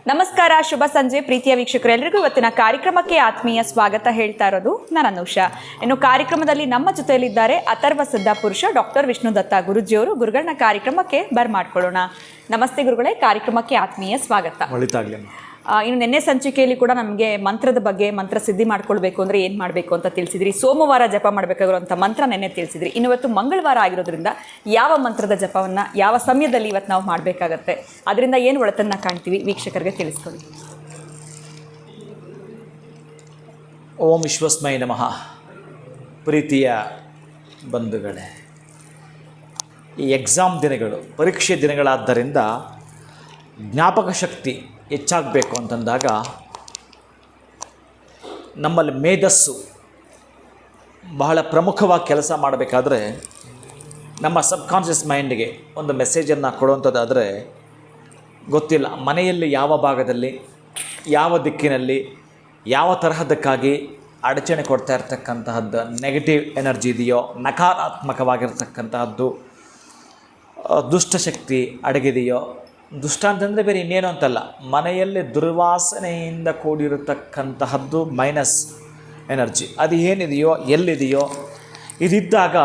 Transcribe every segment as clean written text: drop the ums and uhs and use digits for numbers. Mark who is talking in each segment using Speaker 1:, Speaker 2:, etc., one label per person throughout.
Speaker 1: ನಮಸ್ಕಾರ, ಶುಭ ಸಂಜೆ ಪ್ರೀತಿಯ ವೀಕ್ಷಕರು ಎಲ್ಲರಿಗೂ ಇವತ್ತಿನ ಕಾರ್ಯಕ್ರಮಕ್ಕೆ ಆತ್ಮೀಯ ಸ್ವಾಗತ ಹೇಳ್ತಾ ಇರೋದು ನಾನು ಅನುಷಾ. ಇನ್ನು ಕಾರ್ಯಕ್ರಮದಲ್ಲಿ ನಮ್ಮ ಜೊತೆಯಲ್ಲಿದ್ದಾರೆ ಅಥರ್ವ ಸಿದ್ಧ ಪುರುಷ ಡಾಕ್ಟರ್ ವಿಷ್ಣುದತ್ತ ಗುರುಜಿಯವರು. ಗುರುಗಳನ್ನ ಕಾರ್ಯಕ್ರಮಕ್ಕೆ ಬರ್ಮಾಡ್ಕೊಳ್ಳೋಣ. ನಮಸ್ತೆ ಗುರುಗಳೇ, ಕಾರ್ಯಕ್ರಮಕ್ಕೆ ಆತ್ಮೀಯ ಸ್ವಾಗತ. ಇನ್ನು ನಿನ್ನೆ ಸಂಚಿಕೆಯಲ್ಲಿ ಕೂಡ ನಮಗೆ ಮಂತ್ರದ ಬಗ್ಗೆ, ಮಂತ್ರ ಸಿದ್ಧಿ ಮಾಡ್ಕೊಳ್ಬೇಕು ಅಂದರೆ ಏನು ಮಾಡಬೇಕು ಅಂತ ತಿಳಿಸಿದ್ರಿ. ಸೋಮವಾರ ಜಪ ಮಾಡಬೇಕಾಗಿರುವಂಥ ಮಂತ್ರ ನೆನ್ನೆ ತಿಳಿಸಿದ್ರಿ. ಇನ್ನು ಇವತ್ತು ಮಂಗಳವಾರ ಆಗಿರೋದ್ರಿಂದ ಯಾವ ಮಂತ್ರದ ಜಪವನ್ನು ಯಾವ ಸಮಯದಲ್ಲಿ ಇವತ್ತು ನಾವು ಮಾಡಬೇಕಾಗತ್ತೆ, ಅದರಿಂದ ಏನು ಒಳತನ್ನು ಕಾಣ್ತೀವಿ ವೀಕ್ಷಕರಿಗೆ ತಿಳಿಸ್ಕೊಳ್ಳಿ.
Speaker 2: ಓಂ ವಿಶ್ವಸ್ಮೈ ನಮಃ. ಪ್ರೀತಿಯ ಬಂಧುಗಳೇ, ಈ ಎಕ್ಸಾಮ್ ದಿನಗಳು, ಪರೀಕ್ಷೆ ದಿನಗಳಾದ್ದರಿಂದ ಜ್ಞಾಪಕ ಶಕ್ತಿ ಹೆಚ್ಚಾಗಬೇಕು ಅಂತಂದಾಗ ನಮ್ಮಲ್ಲಿ ಮೇಧಸ್ಸು ಬಹಳ ಪ್ರಮುಖವಾಗಿ ಕೆಲಸ ಮಾಡಬೇಕಾದ್ರೆ ನಮ್ಮ ಸಬ್ಕಾನ್ಷಿಯಸ್ ಮೈಂಡ್ಗೆ ಒಂದು ಮೆಸೇಜನ್ನು ಕೊಡುವಂಥದ್ದಾದರೆ, ಗೊತ್ತಿಲ್ಲ ಮನೆಯಲ್ಲಿ ಯಾವ ಭಾಗದಲ್ಲಿ, ಯಾವ ದಿಕ್ಕಿನಲ್ಲಿ, ಯಾವ ತರಹದಕ್ಕಾಗಿ ಅಡಚಣೆ ಕೊಡ್ತಾ ಇರ್ತಕ್ಕಂತಹದ್ದು ನೆಗೆಟಿವ್ ಎನರ್ಜಿ ಇದೆಯೋ, ನಕಾರಾತ್ಮಕವಾಗಿರ್ತಕ್ಕಂತಹದ್ದು ದುಷ್ಟಶಕ್ತಿ ಅಡಗಿದೆಯೋ. ದುಷ್ಟ ಅಂತಂದರೆ ಬೇರೆ ಇನ್ನೇನು ಅಂತಲ್ಲ, ಮನೆಯಲ್ಲಿ ದುರ್ವಾಸನೆಯಿಂದ ಕೂಡಿರತಕ್ಕಂತಹದ್ದು ಮೈನಸ್ ಎನರ್ಜಿ ಅದು ಏನಿದೆಯೋ, ಎಲ್ಲಿದೆಯೋ, ಇದಿದ್ದಾಗ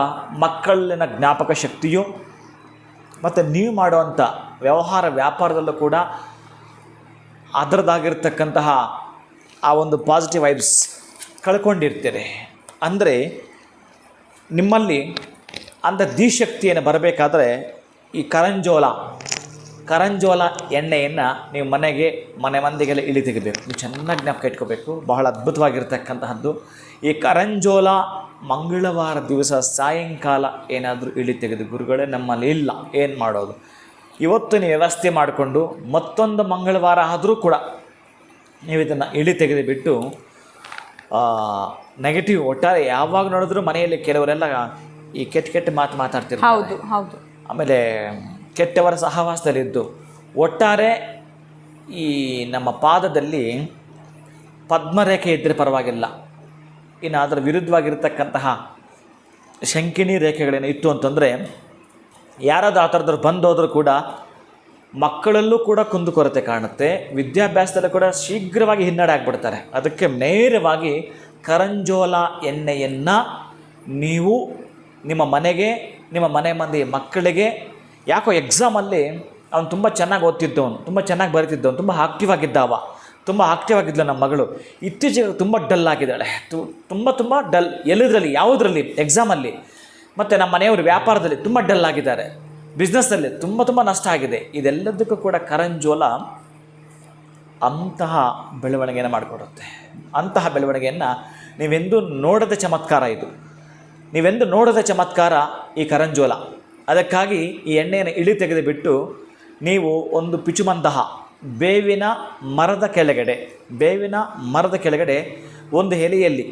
Speaker 2: ಮಕ್ಕಳಿನ ಜ್ಞಾಪಕ ಶಕ್ತಿಯು ಮತ್ತು ನೀವು ಮಾಡುವಂಥ ವ್ಯವಹಾರ ವ್ಯಾಪಾರದಲ್ಲೂ ಕೂಡ ಅದರದ್ದಾಗಿರ್ತಕ್ಕಂತಹ ಆ ಒಂದು ಪಾಸಿಟಿವ್ ವೈಬ್ಸ್ ಕಳ್ಕೊಂಡಿರ್ತೀರಿ. ಅಂದರೆ ನಿಮ್ಮಲ್ಲಿ ಅಂಥ ಧೀಶಕ್ತಿಯನ್ನು ಬರಬೇಕಾದ್ರೆ ಈ ಕರಂಜೋಲ ಎಣ್ಣೆಯನ್ನು ನೀವು ಮನೆ ಮಂದಿಗೆಲ್ಲ ಇಳಿ ತೆಗಿಬೇಕು. ನೀವು ಚೆನ್ನಾಗಿ ಜ್ಞಾಪಕ ಇಟ್ಕೋಬೇಕು, ಬಹಳ ಅದ್ಭುತವಾಗಿರ್ತಕ್ಕಂತಹದ್ದು. ಈ ಕರಂಜೋಲ ಮಂಗಳವಾರ ದಿವಸ ಸಾಯಂಕಾಲ ಏನಾದರೂ ಇಳಿ ತೆಗೆದು, ಗುರುಗಳೇ ನಮ್ಮಲ್ಲಿ ಇಲ್ಲ, ಏನು ಮಾಡೋದು? ಇವತ್ತು ನೀವು ವ್ಯವಸ್ಥೆ ಮಾಡಿಕೊಂಡು ಮತ್ತೊಂದು ಮಂಗಳವಾರ ಆದರೂ ಕೂಡ ನೀವು ಇದನ್ನು ಇಳಿ ತೆಗೆದುಬಿಟ್ಟು ನೆಗೆಟಿವ್ ಒಟ್ಟಾರೆ ಯಾವಾಗ ನೋಡಿದ್ರೂ ಮನೆಯಲ್ಲಿ ಕೆಲವರೆಲ್ಲ ಈ ಕೆಟ್ಟ ಮಾತು ಮಾತಾಡ್ತಿರ್ತಾರೆ.
Speaker 1: ಹೌದು ಹೌದು. ಆಮೇಲೆ
Speaker 2: ಕೆಟ್ಟವರ ಸಹವಾಸದಲ್ಲಿದ್ದು ಒಟ್ಟಾರೆ ಈ ನಮ್ಮ ಪಾದದಲ್ಲಿ ಪದ್ಮರೇಖೆ ಇದ್ದರೆ ಪರವಾಗಿಲ್ಲ, ಇನ್ನು ಅದರ ವಿರುದ್ಧವಾಗಿರ್ತಕ್ಕಂತಹ ಶಂಕಿನಿ ರೇಖೆಗಳೇನು ಇತ್ತು ಅಂತಂದರೆ ಯಾರಾದರೂ ಆ ಥರದವ್ರು ಬಂದೋದ್ರೂ ಕೂಡ ಮಕ್ಕಳಲ್ಲೂ ಕೂಡ ಕುಂದುಕೊರತೆ ಕಾಣುತ್ತೆ, ವಿದ್ಯಾಭ್ಯಾಸದಲ್ಲೂ ಕೂಡ ಶೀಘ್ರವಾಗಿ ಹಿನ್ನಡೆ ಆಗಿಬಿಡ್ತಾರೆ. ಅದಕ್ಕೆ ನೇರವಾಗಿ ಕರಂಜೋಲ ಎಣ್ಣೆಯನ್ನು ನೀವು ನಿಮ್ಮ ಮನೆಗೆ, ನಿಮ್ಮ ಮನೆ ಮಂದಿ ಮಕ್ಕಳಿಗೆ, ಯಾಕೋ ಎಕ್ಸಾಮಲ್ಲಿ ಅವನು ತುಂಬ ಚೆನ್ನಾಗಿ ಓದ್ತಿದ್ದವನು, ತುಂಬ ಚೆನ್ನಾಗಿ ಬರೀತಿದ್ದವನು, ತುಂಬ ಆಕ್ಟಿವ್ ಆಗಿದ್ಲು ನಮ್ಮ ಮಗಳು. ಇತ್ತೀಚೆಗೆ ತುಂಬ ಡಲ್ ಆಗಿದ್ದಾಳೆ, ತುಂಬ ಡಲ್. ಯಾವುದರಲ್ಲಿ ಎಕ್ಸಾಮಲ್ಲಿ, ಮತ್ತು ನಮ್ಮ ಮನೆಯವರು ವ್ಯಾಪಾರದಲ್ಲಿ ತುಂಬ ಡಲ್ ಆಗಿದ್ದಾರೆ, ಬಿಸ್ನೆಸ್ಸಲ್ಲಿ ತುಂಬ ನಷ್ಟ ಆಗಿದೆ. ಇದೆಲ್ಲದಕ್ಕೂ ಕೂಡ ಕರಂಜೋಲ ಅಂತಹ ಬೆಳವಣಿಗೆಯನ್ನು ಮಾಡಿಕೊಡುತ್ತೆ. ಅಂತಹ ಬೆಳವಣಿಗೆಯನ್ನು ನೀವೆಂದೂ ನೋಡದ ಚಮತ್ಕಾರ ಇದು, ನೀವೆಂದು ನೋಡದ ಚಮತ್ಕಾರ ಈ ಕರಂಜೋಲ. ಅದಕ್ಕಾಗಿ ಈ ಎಣ್ಣೆಯನ್ನು ಇಳಿ ತೆಗೆದುಬಿಟ್ಟು ನೀವು ಒಂದು ಪಿಚುಮಂದಹ ಬೇವಿನ ಮರದ ಕೆಳಗಡೆ ಒಂದು ಎಲೆಯಲ್ಲಿ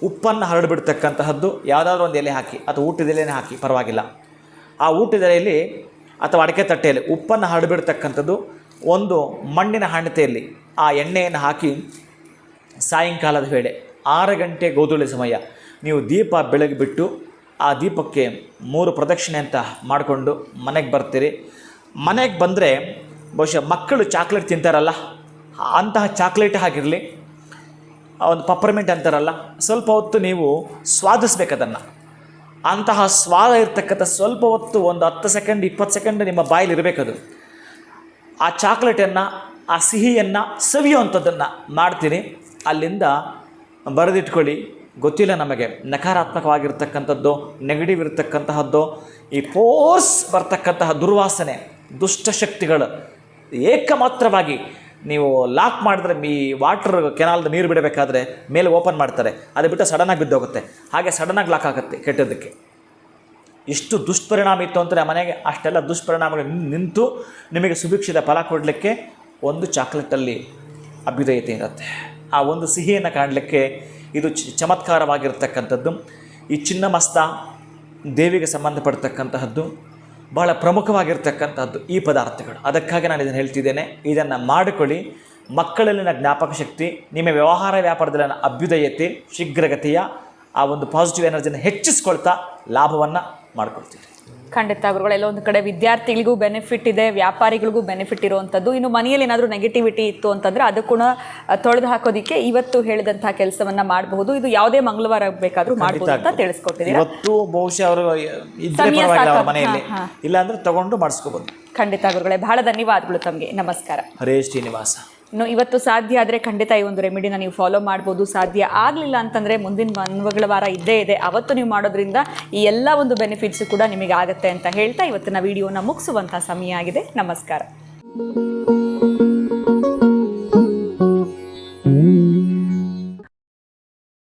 Speaker 2: ಉಪ್ಪನ್ನು ಹರಡಿಬಿಡ್ತಕ್ಕಂತಹದ್ದು, ಯಾವುದಾದ್ರೂ ಒಂದು ಎಲೆ ಹಾಕಿ ಅಥವಾ ಊಟದ ಎಲೆನೇ ಹಾಕಿ ಪರವಾಗಿಲ್ಲ. ಆ ಊಟದ ಎಲೆಯಲ್ಲಿ ಅಥವಾ ಅಡಿಕೆ ತಟ್ಟೆಯಲ್ಲಿ ಉಪ್ಪನ್ನು ಹರಡಿಬಿಡ್ತಕ್ಕಂಥದ್ದು, ಒಂದು ಮಣ್ಣಿನ ಹಣತೆಯಲ್ಲಿ ಆ ಎಣ್ಣೆಯನ್ನು ಹಾಕಿ ಸಾಯಂಕಾಲದ ವೇಳೆ 6 ಗಂಟೆ ಗೋಧೂಳಿ ಸಮಯ ನೀವು ದೀಪ ಬೆಳಗಿಬಿಟ್ಟು ಆ ದೀಪಕ್ಕೆ 3 ಪ್ರದಕ್ಷಿಣೆ ಅಂತ ಮಾಡಿಕೊಂಡು ಮನೆಗೆ ಬರ್ತೀರಿ. ಮನೆಗೆ ಬಂದರೆ ಬಹುಶಃ ಮಕ್ಕಳು ಚಾಕ್ಲೇಟ್ ತಿಂತಾರಲ್ಲ, ಅಂತಹ ಚಾಕ್ಲೇಟ್ ಆಗಿರಲಿ, ಒಂದು ಪಪ್ಪರ್ಮೆಂಟ್ ಅಂತಾರಲ್ಲ, ಸ್ವಲ್ಪ ಹೊತ್ತು ನೀವು ಸ್ವಾದಿಸ್ಬೇಕದನ್ನು. ಅಂತಹ ಸ್ವಾದ ಇರ್ತಕ್ಕಂಥ ಸ್ವಲ್ಪ ಹೊತ್ತು, ಒಂದು 10 ಸೆಕೆಂಡ್ 20 ಸೆಕೆಂಡ್ ನಿಮ್ಮ ಬಾಯಲ್ಲಿ ಇರಬೇಕದು. ಆ ಚಾಕ್ಲೇಟನ್ನು, ಆ ಸಿಹಿಯನ್ನು ಸವಿಯುವಂಥದ್ದನ್ನು ಮಾಡ್ತೀನಿ. ಅಲ್ಲಿಂದ ಬರೆದಿಟ್ಕೊಳ್ಳಿ. ಗೊತ್ತಿಲ್ಲ ನಮಗೆ ನಕಾರಾತ್ಮಕವಾಗಿರ್ತಕ್ಕಂಥದ್ದು, ನೆಗೆಟಿವ್ ಇರತಕ್ಕಂತಹದ್ದು, ಈ ಫೋರ್ಸ್ ಬರ್ತಕ್ಕಂತಹ ದುರ್ವಾಸನೆ, ದುಷ್ಟಶಕ್ತಿಗಳು ಏಕಮಾತ್ರವಾಗಿ ನೀವು ಲಾಕ್ ಮಾಡಿದ್ರೆ, ಈ ವಾಟರ್ ಕೆನಾಲ್ದ ನೀರು ಬಿಡಬೇಕಾದ್ರೆ ಮೇಲೆ ಓಪನ್ ಮಾಡ್ತಾರೆ, ಅದು ಬಿಟ್ಟು ಸಡನ್ನಾಗಿ ಬಿದ್ದೋಗುತ್ತೆ. ಹಾಗೆ ಸಡನ್ನಾಗಿ ಲಾಕ್ ಆಗುತ್ತೆ ಕೆಟ್ಟದ್ದಕ್ಕೆ. ಇಷ್ಟು ದುಷ್ಪರಿಣಾಮ ಇತ್ತು ಅಂತ ಮನೆಗೆ. ಅಷ್ಟೆಲ್ಲ ದುಷ್ಪರಿಣಾಮಗಳು ನಿಂತು ನಿಮಗೆ ಸುಭಿಕ್ಷಿತ ಫಲ ಕೊಡಲಿಕ್ಕೆ ಒಂದು ಚಾಕ್ಲೇಟಲ್ಲಿ ಅಭ್ಯುದಯತೆ ಇರುತ್ತೆ. ಆ ಒಂದು ಸಿಹಿಯನ್ನು ಕಾಣಲಿಕ್ಕೆ ಇದು ಚಮತ್ಕಾರವಾಗಿರ್ತಕ್ಕಂಥದ್ದು. ಈ ಚಿನ್ನಮಸ್ತ ದೇವಿಗೆ ಸಂಬಂಧಪಡ್ತಕ್ಕಂತಹದ್ದು, ಬಹಳ ಪ್ರಮುಖವಾಗಿರ್ತಕ್ಕಂಥದ್ದು ಈ ಪದಾರ್ಥಗಳು. ಅದಕ್ಕಾಗಿ ನಾನು ಇದನ್ನು ಹೇಳ್ತಿದ್ದೇನೆ. ಇದನ್ನು ಮಾಡಿಕೊಳ್ಳಿ. ಮಕ್ಕಳಲ್ಲಿನ ಜ್ಞಾಪಕ ಶಕ್ತಿ, ನಿಮ್ಮ ವ್ಯವಹಾರ ವ್ಯಾಪಾರದಲ್ಲಿನ ಅಭ್ಯುದಯತೆ, ಶೀಘ್ರಗತಿಯ ಆ ಒಂದು ಪಾಸಿಟಿವ್ ಎನರ್ಜಿಯನ್ನು ಹೆಚ್ಚಿಸ್ಕೊಳ್ತಾ ಲಾಭವನ್ನು ಮಾಡಿಕೊಡ್ತೀವಿ.
Speaker 1: ಖಂಡಿತ ಗುರುಗಳೆಲ್ಲ ಒಂದು ಕಡೆ ವಿದ್ಯಾರ್ಥಿಗಳಿಗೂ ಬೆನಿಫಿಟ್ ಇದೆ, ವ್ಯಾಪಾರಿಗಳಿಗೂ ಬೆನಿಫಿಟ್ ಇರುವಂಥದ್ದು. ಇನ್ನು ಮನೆಯಲ್ಲಿ ಏನಾದರೂ ನೆಗೆಟಿವಿಟಿ ಇತ್ತು ಅಂತಂದರೆ ಅದು ಕೂಡ ತೊಳೆದು ಹಾಕೋದಕ್ಕೆ ಇವತ್ತು ಹೇಳಿದಂತಹ ಕೆಲಸವನ್ನ ಮಾಡಬಹುದು. ಇದು ಯಾವುದೇ ಮಂಗಳವಾರ ಬೇಕಾದರೂ ಮಾಡಬಹುದು ಅಂತ ತಿಳಿಸ್ಕೊಟ್ಟಿದ್ದೀರಾ.
Speaker 2: ಇವತ್ತು ಬಹುಶಃ ಅವರು ಇದ್ರೆ ಪರವಾಗಿಲ್ಲ ಅವ್ರ ಮನೆಯಲ್ಲಿ, ಇಲ್ಲಾಂದ್ರೆ ತಗೊಂಡು ಮಾಡಿಸ್ಕೋಬಹುದು.
Speaker 1: ಖಂಡಿತ ಗುರುಗಳೇ, ಬಹಳ ಧನ್ಯವಾದಗಳು ತಮಗೆ. ನಮಸ್ಕಾರ.
Speaker 2: ಹರೇ ಶ್ರೀನಿವಾಸ.
Speaker 1: ಇನ್ನು ಇವತ್ತು ಸಾಧ್ಯ ಆದರೆ ಖಂಡಿತ ಈ ಒಂದು ರೆಮಿಡಿನ ನೀವು ಫಾಲೋ ಮಾಡ್ಬೋದು. ಸಾಧ್ಯ ಆಗಲಿಲ್ಲ ಅಂತಂದರೆ ಮುಂದಿನ ಮಂಗಳವಾರ ಇದ್ದೇ ಇದೆ, ಅವತ್ತು ನೀವು ಮಾಡೋದ್ರಿಂದ ಈ ಎಲ್ಲ ಒಂದು ಬೆನಿಫಿಟ್ಸು ಕೂಡ ನಿಮಗೆ ಆಗುತ್ತೆ ಅಂತ ಹೇಳ್ತಾ ಇವತ್ತಿನ ವಿಡಿಯೋನ ಮುಗಿಸುವಂಥ ಸಮಯ ಆಗಿದೆ. ನಮಸ್ಕಾರ.